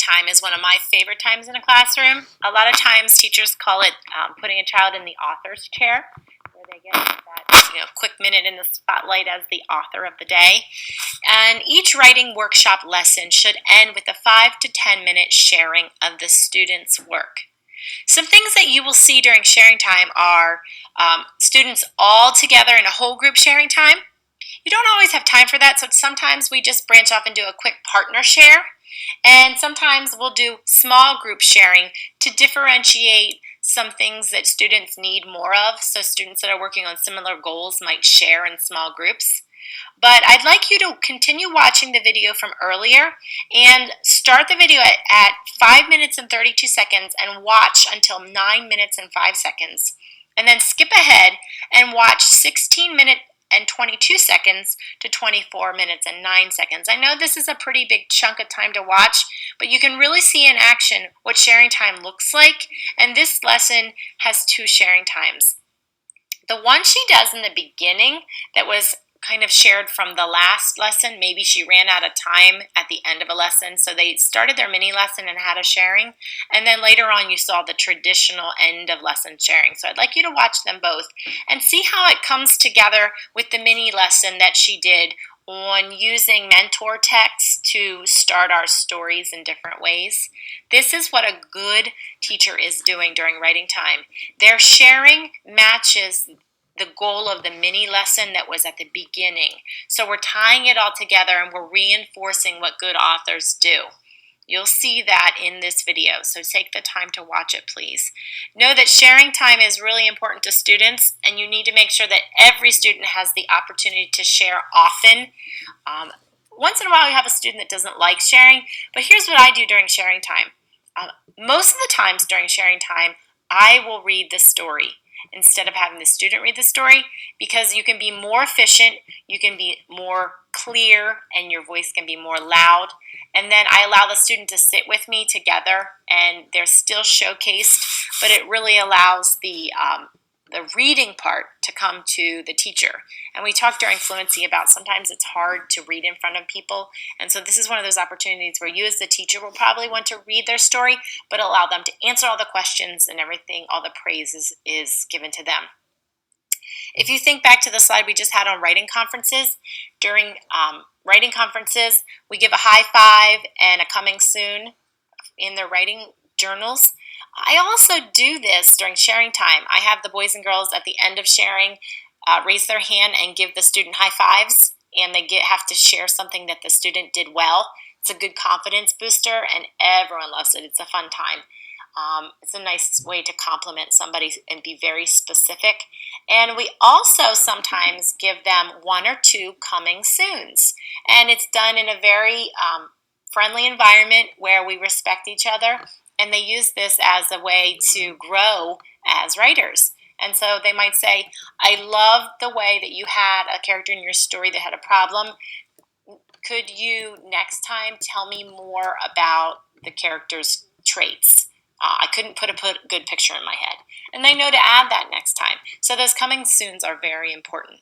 time is one of my favorite times in a classroom. A lot of times teachers call it putting a child in the author's chair, where they get that quick minute in the spotlight as the author of the day. And each writing workshop lesson should end with a 5 to 10 minute sharing of the student's work. Some things that you will see during sharing time are students all together in a whole group sharing time. You don't always have time for that, so sometimes we just branch off and do a quick partner share. And sometimes we'll do small group sharing to differentiate some things that students need more of. So students that are working on similar goals might share in small groups. But I'd like you to continue watching the video from earlier and start the video at 5 minutes and 32 seconds and watch until 9 minutes and 5 seconds. And then skip ahead and watch 16 minutes and 22 seconds to 24 minutes and 9 seconds. I know this is a pretty big chunk of time to watch, but you can really see in action what sharing time looks like. And this lesson has 2 sharing times. The one she does in the beginning that was kind of shared from the last lesson. Maybe she ran out of time at the end of a lesson, so they started their mini lesson and had a sharing, and then later on you saw the traditional end of lesson sharing. So I'd like you to watch them both and see how it comes together with the mini lesson that she did on using mentor text to start our stories in different ways. This is what a good teacher is doing during writing time. Their sharing matches the goal of the mini lesson that was at the beginning. So we're tying it all together and we're reinforcing what good authors do. You'll see that in this video, so take the time to watch it, please. Know that sharing time is really important to students, and you need to make sure that every student has the opportunity to share often. Once in a while you have a student that doesn't like sharing, but here's what I do during sharing time. Most of the times during sharing time, I will read the story instead of having the student read the story, because you can be more efficient, you can be more clear, and your voice can be more loud. And then I allow the student to sit with me together, and they're still showcased, but it really allows the reading part to come to the teacher. And we talked during fluency about sometimes it's hard to read in front of people, and so this is one of those opportunities where you as the teacher will probably want to read their story, but allow them to answer all the questions and everything, all the praise is given to them. If you think back to the slide we just had on writing conferences, during writing conferences, we give a high five and a coming soon in their writing journals. I also do this during sharing time. I have the boys and girls at the end of sharing raise their hand and give the student high fives, and they have to share something that the student did well. It's a good confidence booster, and everyone loves it. It's a fun time. It's a nice way to compliment somebody and be very specific. And we also sometimes give them 1 or 2 coming soons. And it's done in a very friendly environment where we respect each other. And they use this as a way to grow as writers. And so they might say, I love the way that you had a character in your story that had a problem. Could you next time tell me more about the character's traits? I couldn't put a good picture in my head. And they know to add that next time. So those coming soons are very important.